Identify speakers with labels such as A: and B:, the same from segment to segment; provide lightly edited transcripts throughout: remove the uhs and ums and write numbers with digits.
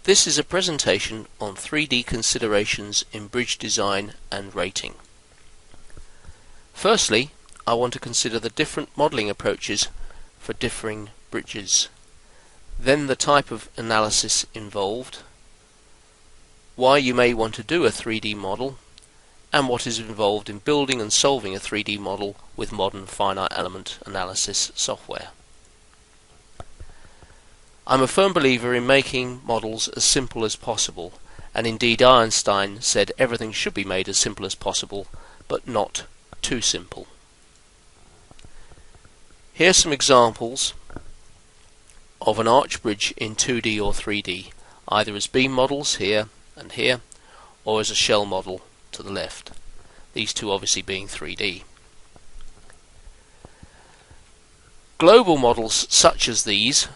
A: This is a presentation on 3D considerations in bridge design and rating. Firstly, I want to consider the different modelling approaches for differing bridges, then the type of analysis involved, why you may want to do a 3D model, and what is involved in building and solving a 3D model with modern finite element analysis software. I'm a firm believer in making models as simple as possible, and indeed Einstein said everything should be made as simple as possible, but not too simple. Here are some examples of an arch bridge in 2D or 3D, either as beam models here and here, or as a shell model to the left. These two obviously being 3D. Global models such as these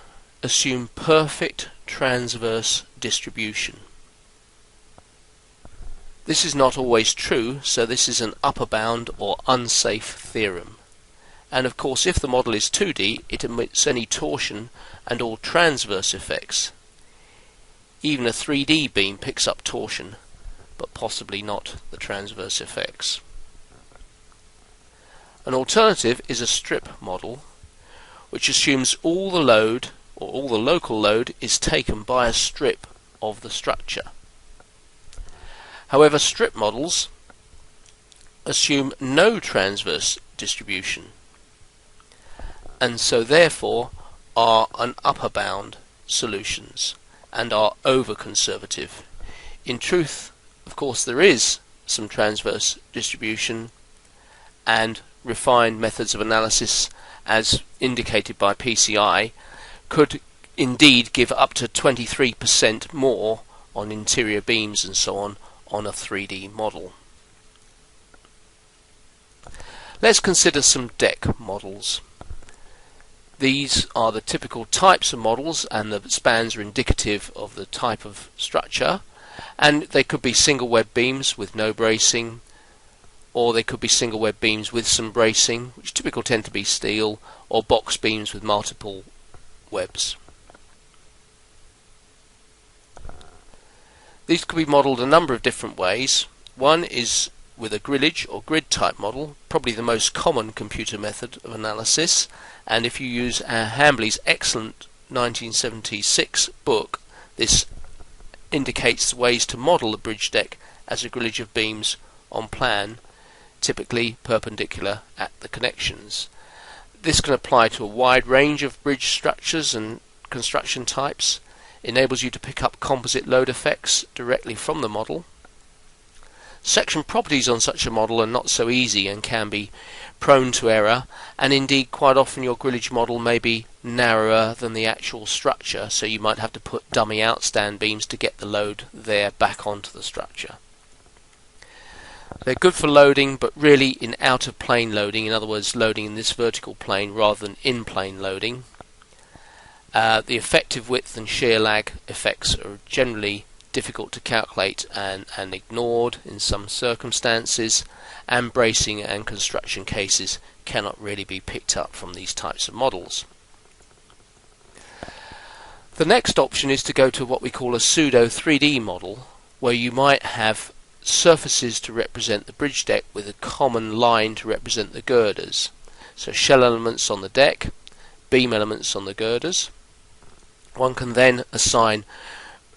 A: assume perfect transverse distribution. This is not always true, so this is an upper bound or unsafe theorem. And of course, if the model is 2D, it omits any torsion and all transverse effects. Even a 3D beam picks up torsion, but possibly not the transverse effects. An alternative is a strip model, which assumes all the load or all the local load is taken by a strip of the structure. However, strip models assume no transverse distribution, and so therefore are an upper bound solutions and are over conservative. In truth, of course, there is some transverse distribution, and refined methods of analysis as indicated by PCI could indeed give up to 23% more on interior beams and so on a 3D model. Let's consider some deck models. These are the typical types of models, and the spans are indicative of the type of structure, and they could be single web beams with no bracing, or they could be single web beams with some bracing, which typically tend to be steel, or box beams with multiple webs. These could be modelled a number of different ways. One is with a grillage or grid type model, probably the most common computer method of analysis, and if you use Hambly's excellent 1976 book, this indicates ways to model the bridge deck as a grillage of beams on plan, typically perpendicular at the connections. This can apply to a wide range of bridge structures and construction types, enables you to pick up composite load effects directly from the model. Section properties on such a model are not so easy and can be prone to error, and indeed quite often your grillage model may be narrower than the actual structure, so you might have to put dummy outstand beams to get the load there back onto the structure. They're good for loading, but really in out of plane loading, in other words loading in this vertical plane rather than in plane loading. The effective width and shear lag effects are generally difficult to calculate and ignored in some circumstances, and bracing and construction cases cannot really be picked up from these types of models. The next option is to go to what we call a pseudo 3D model, where you might have surfaces to represent the bridge deck with a common line to represent the girders. So shell elements on the deck, beam elements on the girders. One can then assign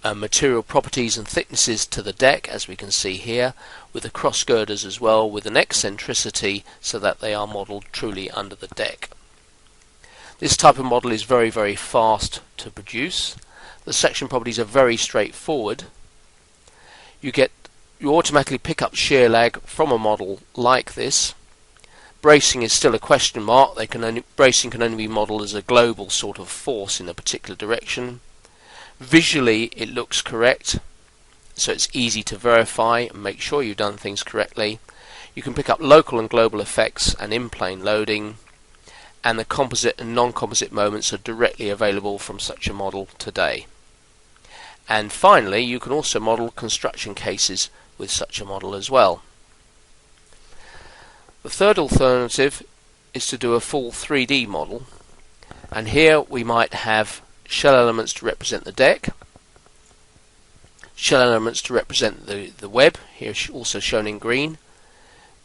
A: material properties and thicknesses to the deck, as we can see here, with the cross girders as well, with an eccentricity so that they are modelled truly under the deck. This type of model is very, very fast to produce. The section properties are very straightforward. You automatically pick up shear lag from a model like this. Bracing is still a question mark. Bracing can only be modelled as a global sort of force in a particular direction. Visually it looks correct, so it's easy to verify and make sure you've done things correctly. You can pick up local and global effects and in-plane loading, and the composite and non-composite moments are directly available from such a model today. And finally, you can also model construction cases with such a model as well. The third alternative is to do a full 3D model, and here we might have shell elements to represent the deck, shell elements to represent the web, here also shown in green,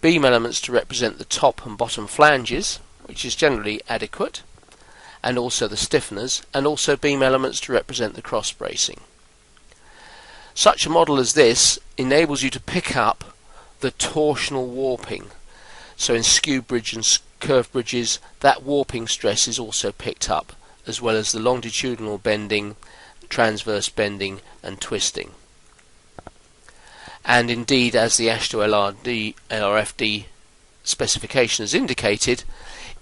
A: beam elements to represent the top and bottom flanges, which is generally adequate, and also the stiffeners, and also beam elements to represent the cross bracing. Such a model as this enables you to pick up the torsional warping. So in skew bridge and curved bridges, that warping stress is also picked up, as well as the longitudinal bending, transverse bending and twisting. And indeed, as the AASHTO LRFD specification has indicated,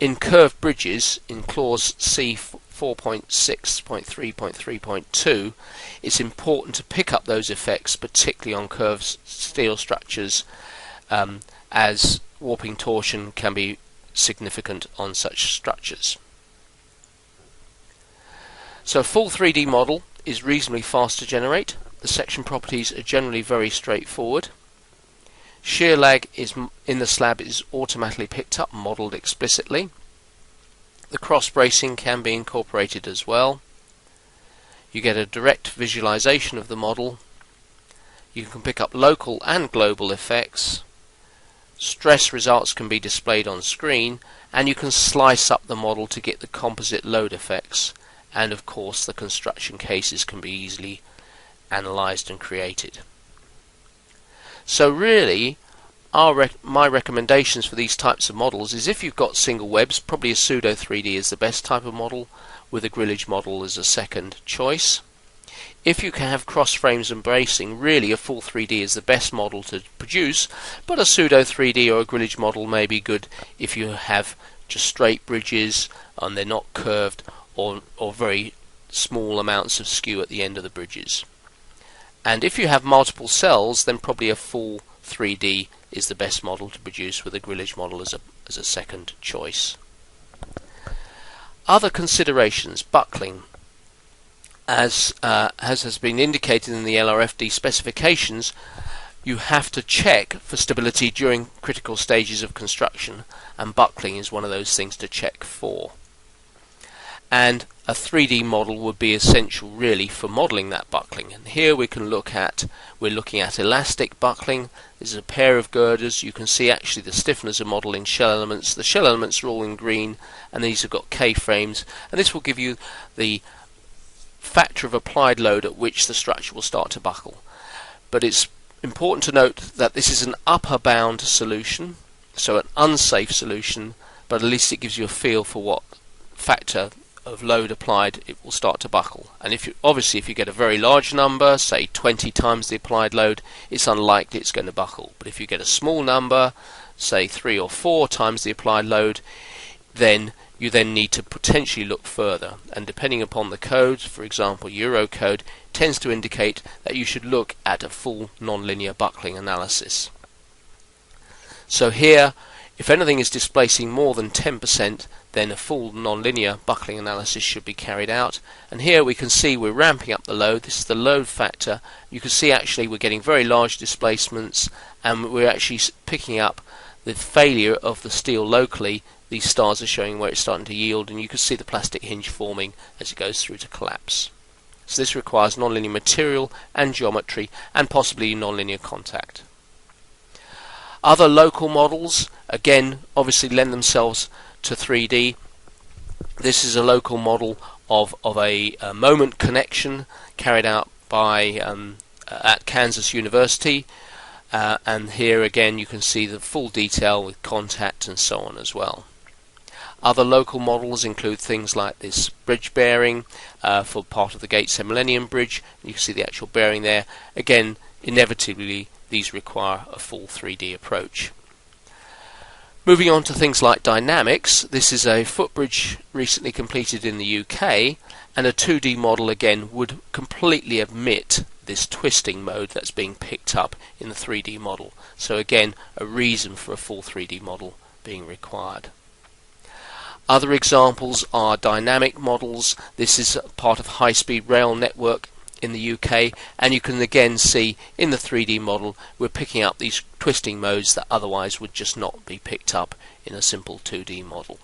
A: in curved bridges, in clause C 4.6.3.3.2, it's important to pick up those effects, particularly on curved steel structures, as warping torsion can be significant on such structures. So a full 3D model is reasonably fast to generate. The section properties are generally very straightforward. Shear lag in the slab is automatically picked up and modelled explicitly. The cross bracing can be incorporated as well. You get a direct visualization of the model. You can pick up local and global effects. Stress results can be displayed on screen, and you can slice up the model to get the composite load effects, and of course the construction cases can be easily analysed and created. So really, my recommendations for these types of models is, if you've got single webs, probably a pseudo 3D is the best type of model, with a grillage model as a second choice. If you can have cross frames and bracing, really a full 3D is the best model to produce, but a pseudo 3D or a grillage model may be good if you have just straight bridges and they're not curved, or very small amounts of skew at the end of the bridges. And if you have multiple cells, then probably a full 3D is the best model to produce, with a grillage model as a second choice. Other considerations: buckling. As has been indicated in the LRFD specifications, you have to check for stability during critical stages of construction, and buckling is one of those things to check for. And a 3D model would be essential really for modelling that buckling. And here we're looking at elastic buckling. This is a pair of girders. You can see actually the stiffeners are modelled in shell elements. The shell elements are all in green, and these have got K-frames, and this will give you the factor of applied load at which the structure will start to buckle. But it's important to note that this is an upper bound solution, so an unsafe solution, but at least it gives you a feel for what factor of load applied it will start to buckle. And obviously if you get a very large number, say 20 times the applied load, it's unlikely it's going to buckle. But if you get a small number, say 3 or 4 times the applied load, then you need to potentially look further, and depending upon the code, for example Eurocode, tends to indicate that you should look at a full nonlinear buckling analysis. So here, if anything is displacing more than 10%, then a full nonlinear buckling analysis should be carried out. And here we can see we're ramping up the load. This is the load factor. You can see actually we're getting very large displacements, and we're actually picking up the failure of the steel locally. These stars are showing where it's starting to yield, and you can see the plastic hinge forming as it goes through to collapse. So this requires nonlinear material and geometry, and possibly nonlinear contact. Other local models, again, obviously lend themselves to 3D. This is a local model of a moment connection carried out by at Kansas University, and here again you can see the full detail with contact and so on as well. Other local models include things like this bridge bearing for part of the Gateshead Millennium Bridge. You can see the actual bearing there. Again, inevitably these require a full 3D approach. Moving on to things like dynamics, this is a footbridge recently completed in the UK, and a 2D model again would completely omit this twisting mode that's being picked up in the 3D model. So again, a reason for a full 3D model being required. Other examples are dynamic models. This is part of high-speed rail network in the UK, and you can again see in the 3D model we're picking up these twisting modes that otherwise would just not be picked up in a simple 2D model.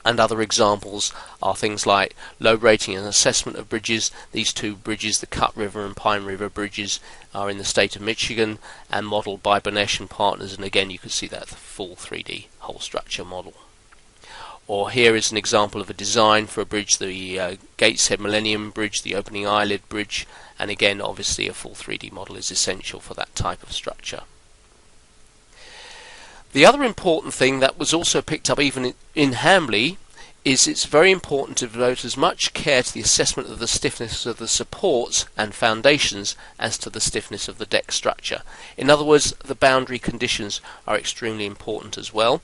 A: And other examples are things like load rating and assessment of bridges. These two bridges, the Cut River and Pine River bridges, are in the state of Michigan and modelled by Benesch and Partners, and again you can see that full 3D whole structure model. Or here is an example of a design for a bridge, the Gateshead Millennium Bridge, the Opening Eyelid Bridge, and again obviously a full 3D model is essential for that type of structure. The other important thing that was also picked up even in Hambly is it's very important to devote as much care to the assessment of the stiffness of the supports and foundations as to the stiffness of the deck structure. In other words, the boundary conditions are extremely important as well.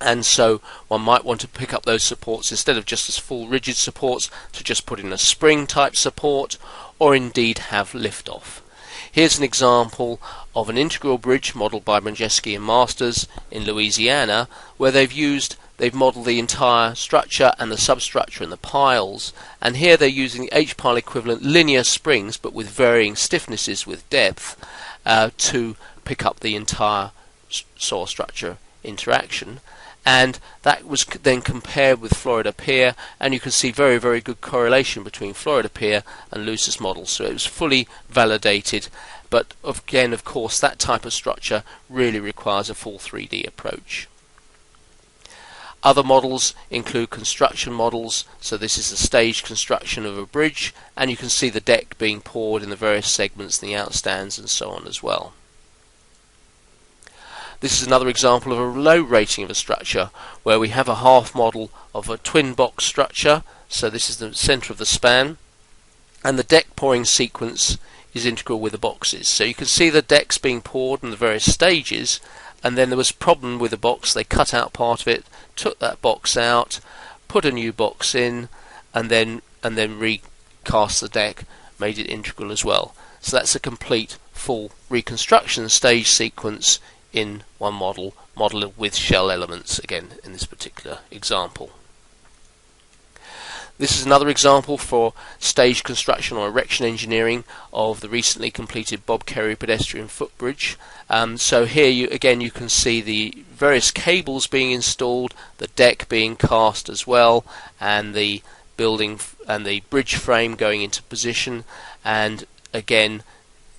A: And so one might want to pick up those supports instead of just as full rigid supports, to just put in a spring type support or indeed have lift off. Here's an example of an integral bridge modelled by Majeski and Masters in Louisiana, where they've modelled the entire structure and the substructure and the piles, and here they're using the H-pile equivalent linear springs but with varying stiffnesses with depth to pick up the entire soil structure interaction. And that was then compared with Florida Pier, and you can see very, very good correlation between Florida Pier and LUSAS models, so it was fully validated. But again, of course, that type of structure really requires a full 3D approach. Other models include construction models, so this is a staged construction of a bridge, and you can see the deck being poured in the various segments and the outstands and so on as well. This is another example of a load rating of a structure where we have a half model of a twin box structure, so this is the centre of the span, and the deck pouring sequence is integral with the boxes. So you can see the decks being poured in the various stages, and then there was a problem with the box. They cut out part of it, took that box out, put a new box in, and then recast the deck, made it integral as well. So that's a complete full reconstruction stage sequence in one model with shell elements, again in this particular example. This is another example for stage construction or erection engineering of the recently completed Bob Kerry pedestrian footbridge. So here you can see the various cables being installed, the deck being cast as well, and the building and the bridge frame going into position, and again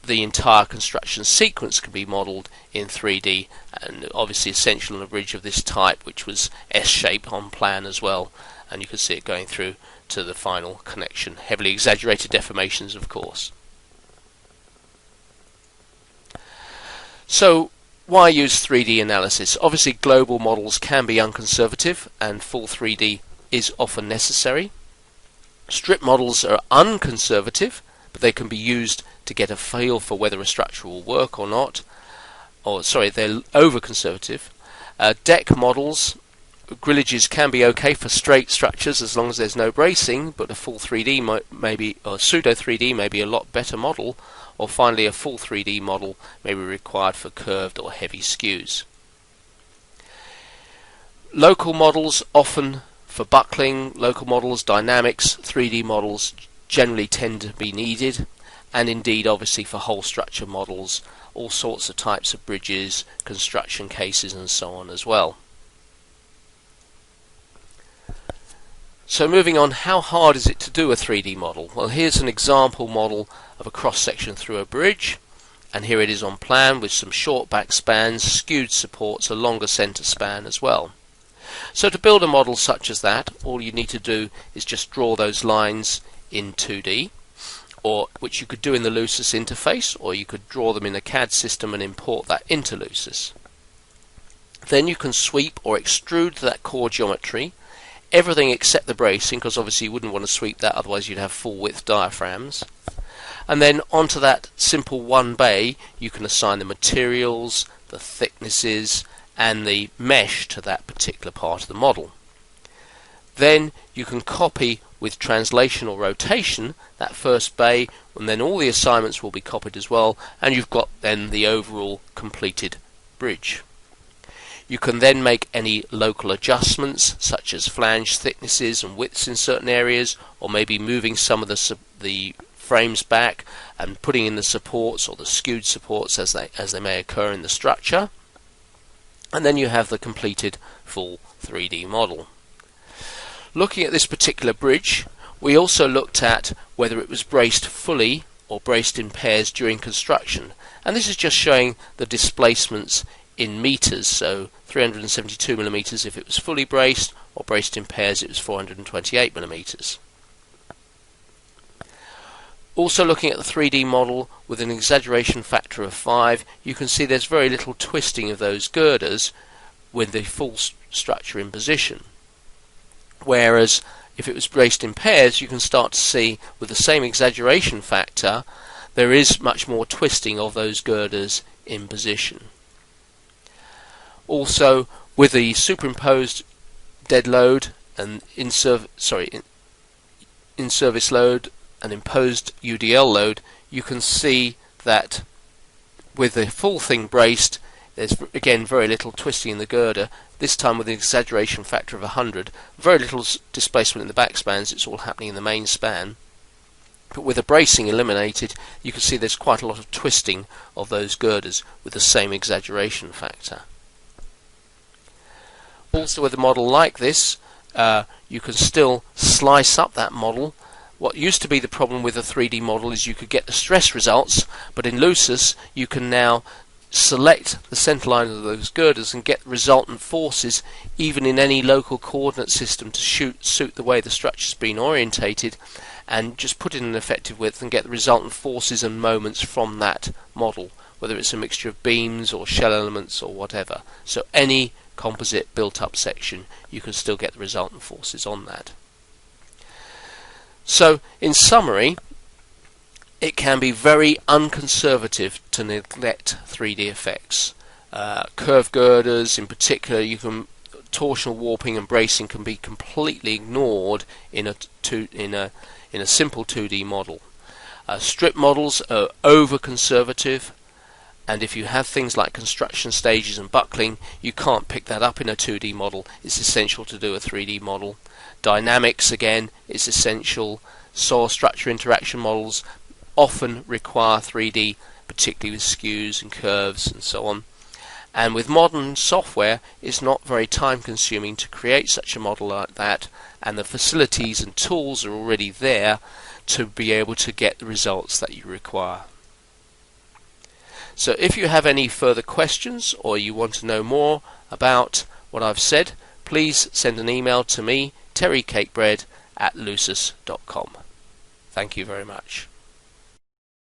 A: the entire construction sequence can be modelled in 3D, and obviously essential in a bridge of this type, which was S-shaped on plan as well, and you can see it going through to the final connection. Heavily exaggerated deformations, of course. So why use 3D analysis? Obviously global models can be unconservative and full 3D is often necessary. Strip models are unconservative, but they can be used to get a feel for whether a structure will work or not. They're over-conservative. Deck models, grillages can be okay for straight structures as long as there's no bracing, but a full 3D or pseudo 3D may be a lot better model, or finally a full 3D model may be required for curved or heavy skews. Local models often for buckling, local models, dynamics, 3D models generally tend to be needed, and indeed obviously for whole structure models, all sorts of types of bridges, construction cases and so on as well. So moving on, how hard is it to do a 3D model? Well, here's an example model of a cross section through a bridge, and here it is on plan with some short back spans, skewed supports, a longer centre span as well. So to build a model such as that, all you need to do is just draw those lines in 2D, or which you could do in the LUSAS interface, or you could draw them in a CAD system and import that into LUSAS. Then you can sweep or extrude that core geometry, everything except the bracing, because obviously you wouldn't want to sweep that, otherwise you'd have full width diaphragms. And then onto that simple one bay you can assign the materials, the thicknesses and the mesh to that particular part of the model. Then you can copy with translation or rotation that first bay, and then all the assignments will be copied as well, and you've got then the overall completed bridge. You can then make any local adjustments such as flange thicknesses and widths in certain areas, or maybe moving some of the frames back and putting in the supports or the skewed supports as they may occur in the structure. And then you have the completed full 3D model. Looking at this particular bridge, we also looked at whether it was braced fully or braced in pairs during construction, and this is just showing the displacements in meters, so 372 millimeters if it was fully braced, or braced in pairs it was 428 millimeters. Also looking at the 3D model with an exaggeration factor of 5, you can see there's very little twisting of those girders with the full structure in position. Whereas if it was braced in pairs, you can start to see with the same exaggeration factor there is much more twisting of those girders in position. Also with the superimposed dead load and in-service load and imposed UDL load, you can see that with the full thing braced, there's again very little twisting in the girder, this time with an exaggeration factor of 100, very little displacement in the back spans, it's all happening in the main span. But with the bracing eliminated, you can see there's quite a lot of twisting of those girders with the same exaggeration factor. Also with a model like this, you can still slice up that model. What used to be the problem with a 3D model is you could get the stress results, but in LUSAS you can now select the center line of those girders and get resultant forces even in any local coordinate system to suit the way the structure's been orientated, and just put in an effective width and get the resultant forces and moments from that model, whether it's a mixture of beams or shell elements or whatever. So any composite built up section you can still get the resultant forces on that. So in summary, it can be very unconservative to neglect 3D effects. Curve girders in particular, torsional warping and bracing can be completely ignored in a simple 2D model. Strip models are over conservative, and if you have things like construction stages and buckling, you can't pick that up in a 2D model. It's essential to do a 3D model. Dynamics again is essential. Soil structure interaction models often require 3D, particularly with skews and curves and so on. And with modern software, it's not very time consuming to create such a model like that, and the facilities and tools are already there to be able to get the results that you require. So if you have any further questions or you want to know more about what I've said, please send an email to me, terrycakebread@lusas.com. Thank you very much.